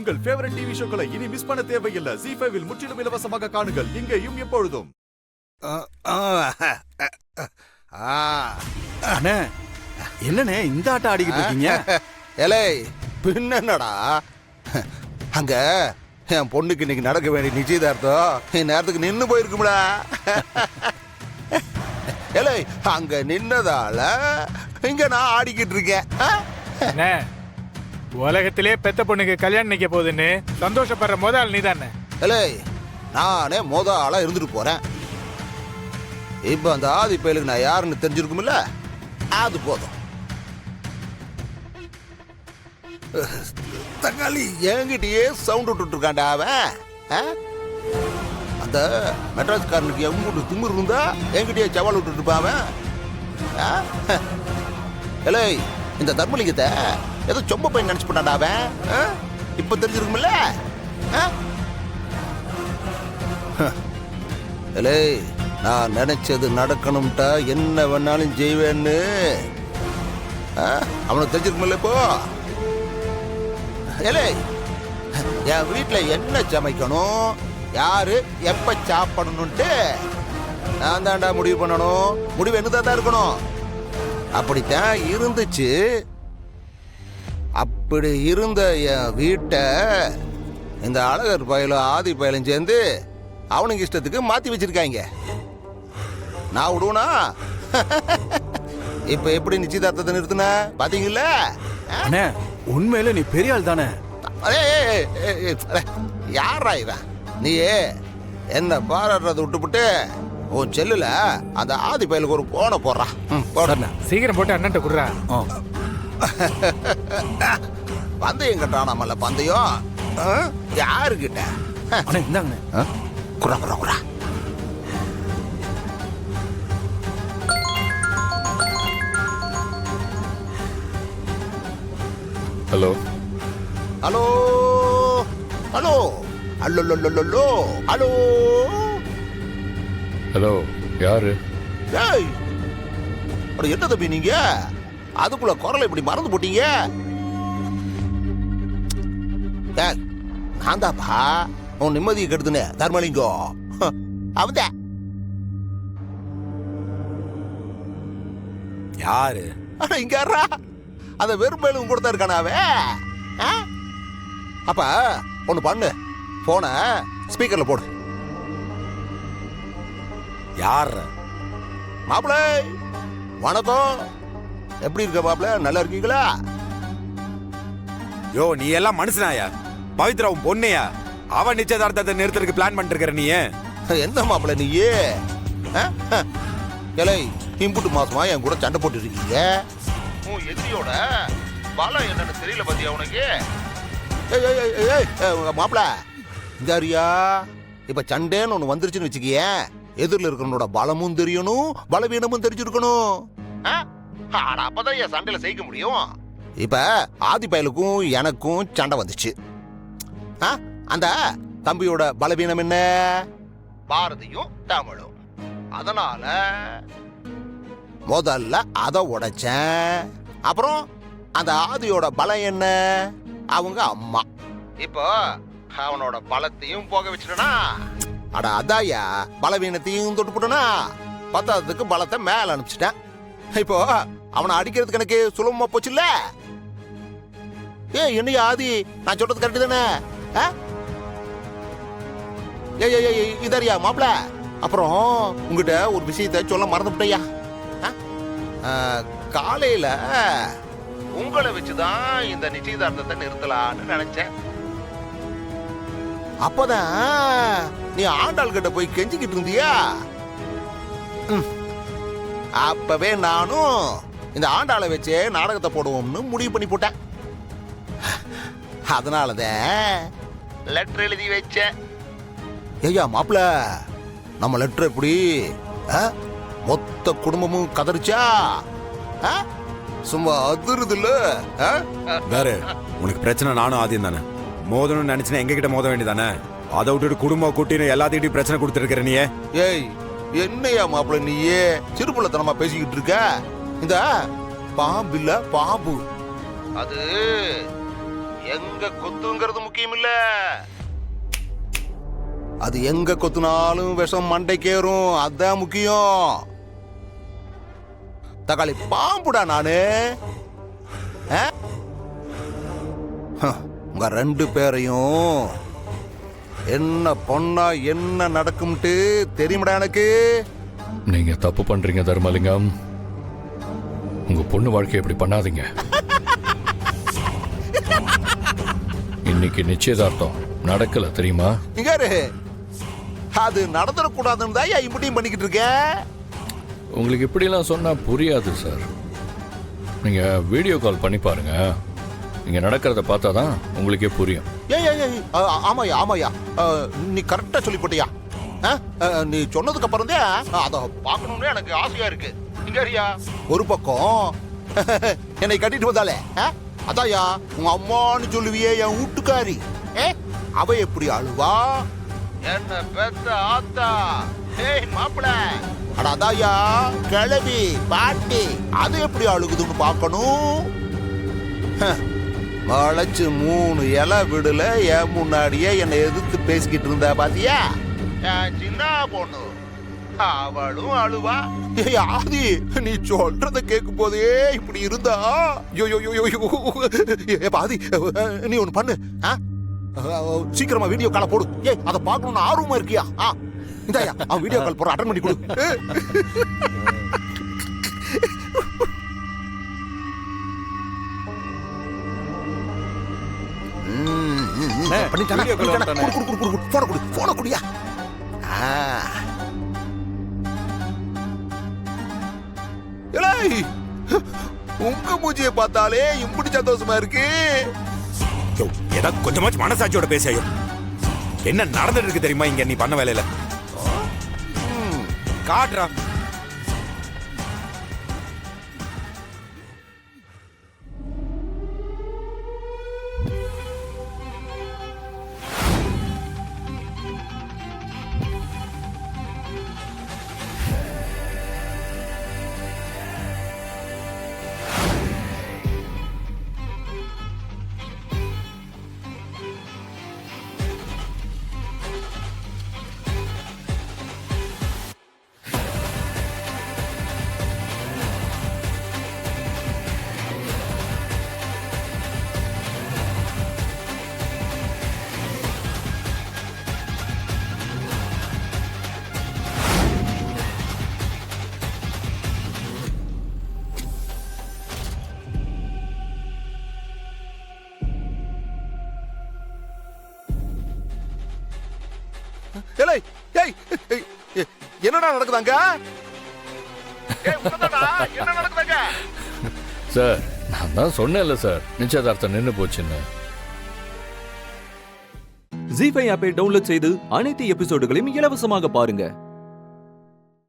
உங்கள் favourite TV ஷோக்களை இனி miss பண்ண தேவையில்லை. ZEE5 இல் முற்றிலும் இலவசமாக காணுங்கள். இங்கேயும் எப்பொழுதும். அண்ணே, என்னண்ணே இந்த ஆட்டம் ஆடிக்கிட்டு இருக்கீங்க? ஏலே பின்னடா, அங்க என் பொண்ணுக்கு இன்னைக்கு நடக்க வேண்டிய நிச்சயதார்த்தம் நேரத்துக்கு நின்னு போயிருக்கும்டா. ஏலே அங்க நின்னதால இங்க நான் ஆடிக்கிட்டு இருக்கேன். உலகத்திலே பெத்த பொண்ணுக்கு கல்யாணம் நிக்க போகுதுன்னு சந்தோஷப்படுற முதல் நீதானே? ஏலே நானே ஆளா இருந்துட்டு போறேன். இப்ப அந்த ஆதி பயலுக்கு நான் யாருன்னு தெரிஞ்சிருக்கும்ல, அது போதும். தக்காளி என்கிட்டயே சவுண்ட் விட்டுட்டு இருக்கான்டா அவன். அந்த மெட்ராஸ்காரனுக்கு எவ்வளவு திமிர் இருந்தா என்கிட்டயே சவால் விட்டுட்டு இருப்பான் அவன். ஏலே இந்த தர்மலிங்கத்தை ஏதோ சொம்ப பையன் நினைச்சு போட்டான்டா அவன். இப்ப தெரிஞ்சிருக்கும்ல. ஏலே நான் நினைச்சது நடக்கணும்ட்டா என்ன வேணாலும் செய்வேன்னு அவனுக்கு தெரிஞ்சிருக்குமில்ல இப்போ. ஏலே என் வீட்டுல என்ன சமைக்கணும், யாரு எப்ப சாப்பிடணும்ட்டு நான் தான்டா முடிவு பண்ணணும். முடிவு என்னதான் இருக்கணும். அப்படித்தான் இருந்துச்சு. அப்படி இருந்த என் வீட்டை இந்த அழகர் பயலும் ஆதி பயலும் சேர்ந்து அவனுக்கு இஷ்டத்துக்கு மாத்தி வச்சிருக்காங்க. நான் விடுவனா? இப்ப எப்படி நிச்சயதார்த்தத்தை நிறுத்தின பாத்தீங்களா? உண்மையில நீ பெரிய ஆள் தானே? யாரா இவன்? நீயே என்ன பாராட்டுறதை விட்டுப்புட்டு உன் செல்லுல அந்த ஆதி பயலுக்கு ஒரு போனை போடுறான். சீக்கிரம் போட்டு அண்ணன்ட்ட குடுறா. பந்தயம் கட்டானாமல்ல பந்தயம் யாருக்கிட்ட? இந்தாங்க குறா குறா குறா. Hello hello hello hello hello hello யாரு? ஏய் அட என்ன தம்பி நீங்க அதுக்குள்ள குரலை இப்படி மறந்து போட்டீங்க? நான் தாப்பா உன் நிம்மதியை கெடுத்துனே தர்மலிங்கம். அவத யாரு? அட இங்க அந்த வெறும்பேலும் கூட தான் இருக்கானாவே. அப்ப ஒண்ணு பண்ணு, போன ஸ்பீக்கர்ல போடு. யார்? மாப்பிள வணக்கம். எப்படி இருக்க மாப்பிள? நல்லா இருக்கீங்களா? யோ நீ எல்லாம் மனுஷனாயா? பவித்ரா உன் பொண்ணையா? அவன் நிச்சயதார்த்தத்தை நிறுத்துறதுக்கு பிளான் பண்ணிட்டு இருக்கிற நீ எந்த மாப்பிள நீயே? ஏலே இம்புட்டு மாசமா என் கூட சண்டை போட்டு இருக்கீங்க. உன் எதிரியோட பலம் என்னன்னு தெரியல பத்தியா உனக்கு? மாப்பிள இந்தாரியா, இப்ப சண்டைன்னு ஒண்ணு வந்துருச்சுன்னு வச்சுக்கிய, எதிரில் இருக்கிறவனோட பலமும் தெரியணும் பலவீனமும் தெரிஞ்சிருக்கணும். அப்பதான் என் சண்டையில செய்ய முடியும். இப்ப ஆதி பயலுக்கும் எனக்கும் சண்டை வந்துச்சு. அந்த தம்பியோட பலவீனம் என்ன? பாரதியும் தமிழும். அதனால முதல்ல அதை உடைச்சேன். அப்புறம் அந்த ஆதியோட பலம் என்ன? அவங்க அம்மா. இப்போ அவனோட பலத்தையும் போக வச்சுட்டனா, அட அதாயா பலவீனத்தையும் தொட்டு போட்டனா, பத்தாததுக்கு பலத்தை மேல அனுப்பிச்சிட்டேன். இப்போ அவனை அடிக்கிறதுக்கு எனக்கு சுலபமா போச்சுல்ல. என்னையா ஆதி, நான் சொல்றது கரெக்ட் தானே? இதரியா மாப்பிள, அப்புறம் உங்ககிட்ட ஒரு விஷயத்தை சொல்ல மறந்துவிட்டையா. காலையில உங்களை வச்சுதான் இந்த நிச்சயதார்த்தத்தை நிறுத்தலான்னு நினைச்சேன். அப்பதான் நீ ஆண்டாள் கிட்ட போய் கெஞ்சிக்கிட்டு இருந்தியா. அப்பவே நானும் இந்த ஆண்டாளை வச்சே நாடகத்தை போடுவோம்னு முடிவு பண்ணி போட்டேன். அதனாலதான் லெட்டர் எழுதி வச்சேன். ஐயா மாப்பிள, நம்ம லெட்டர் எப்படி மொத்த குடும்பமும் கதறிச்சா? சும்மா அதிருது இல்ல? வேற உனக்கு பிரச்சனை நானும் ஆதியம் தானே. மோதணும்னு நினைச்சுனா எங்க கிட்ட மோத வேண்டியதானே? அதை விட்டுட்டு குடும்பம் கூட்டின்னு எல்லாத்துக்கிட்டையும் பிரச்சனை கொடுத்துருக்கிற நீ. ஏய் என்னையா மாப்பிள நீயே சிறுபுள்ளத்தனமா பேசிக்கிட்டு இருக்க? இந்த பாம்பு இல்ல பாம்பு, அது எங்க கொத்துங்கிறது முக்கியம் இல்ல, அது எங்க கொத்துனாலும் விஷம் மண்டைக்கேறும், அதான் முக்கியம். தக்காளி பாம்புடா நானு. உங்க 2 பேரையும் என்ன பொண்ணா என்ன நடக்கும்ட்டு தெரியுமடா எனக்கு. நீங்க தப்பு பண்றீங்க தர்மலிங்கம். உங்க பொண்ணு வாழ்க்கையை இப்படி பண்ணாதீங்க. இன்னைக்கு நிச்சயதார்த்தம் நடக்கல தெரியுமா? இங்க அது நடந்துடக்கூடாதுன்னு தான் இப்படியும் பண்ணிக்கிட்டு இருக்கேன். உங்களுக்கு இப்படிலாம் சொன்னா புரியாது சார். நீங்க வீடியோ கால் பண்ணி பாருங்க. நீங்க நடக்கிறத பார்த்தாதான் உங்களுக்கே புரியும். ஆமாயா ஆமாயா, நீ கரெக்டா சொல்லி போட்டியா. நீ சொன்னதுக்கு அப்புறம் தான் அதை பார்க்கணும்னு எனக்கு ஆசையா இருக்கு. இங்கயா ஒரு பக்கம் என்னை கட்டிட்டு வந்தாலே, அதாயா உங்க அம்மான்னு சொல்லுவியே என் வீட்டுக்காரி, அவ எப்படி அழுவா. என்ன பெத்த ஆத்தா, ஏய் மாப்பிள, அட அதாயா கிளவி பாட்டி, அது எப்படி அழுகுதுன்னு பார்க்கணும். வளைச்சு 3 இலை விடல என் முன்னாடியே என்னை எதிர்த்து பேசிக்கிட்டு இருந்தா பாத்தியா என் சின்ன பொண்ணு, அவளும் அழுவா. ஆதி நீ சொல்றத கேட்கும் போதே இப்படி இருந்தா ஆதி நீ ஒண்ணு பண்ணு, சீக்கிரமா வீடியோ கால போடு. அதை பார்க்கணும்னு ஆர்வமா இருக்கியா? இந்தாயா அவன் வீடியோ கால் போற, அட்டன் பண்ணி கொடு. உங்க மூஞ்சியை பார்த்தாலே இப்படி சந்தோஷமா இருக்கு. ஏதாவது கொஞ்சமாச்சும் மனசாட்சியோட பேச. என்ன நடந்துட்டு இருக்கு தெரியுமா இங்க நீ பண்ண வேலையில? காட்டுறா. என்னடா நடக்குதாங்க? என்ன நடக்குதாங்க சார்? நான் தான் சொன்னேன்ல சார், நிச்சயதார்த்தம் நின்னு போச்சுன்னு. ஜீ5 ஆப்பை டவுன்லோட் செய்து அனைத்து எபிசோடுகளையும் இலவசமாக பாருங்க.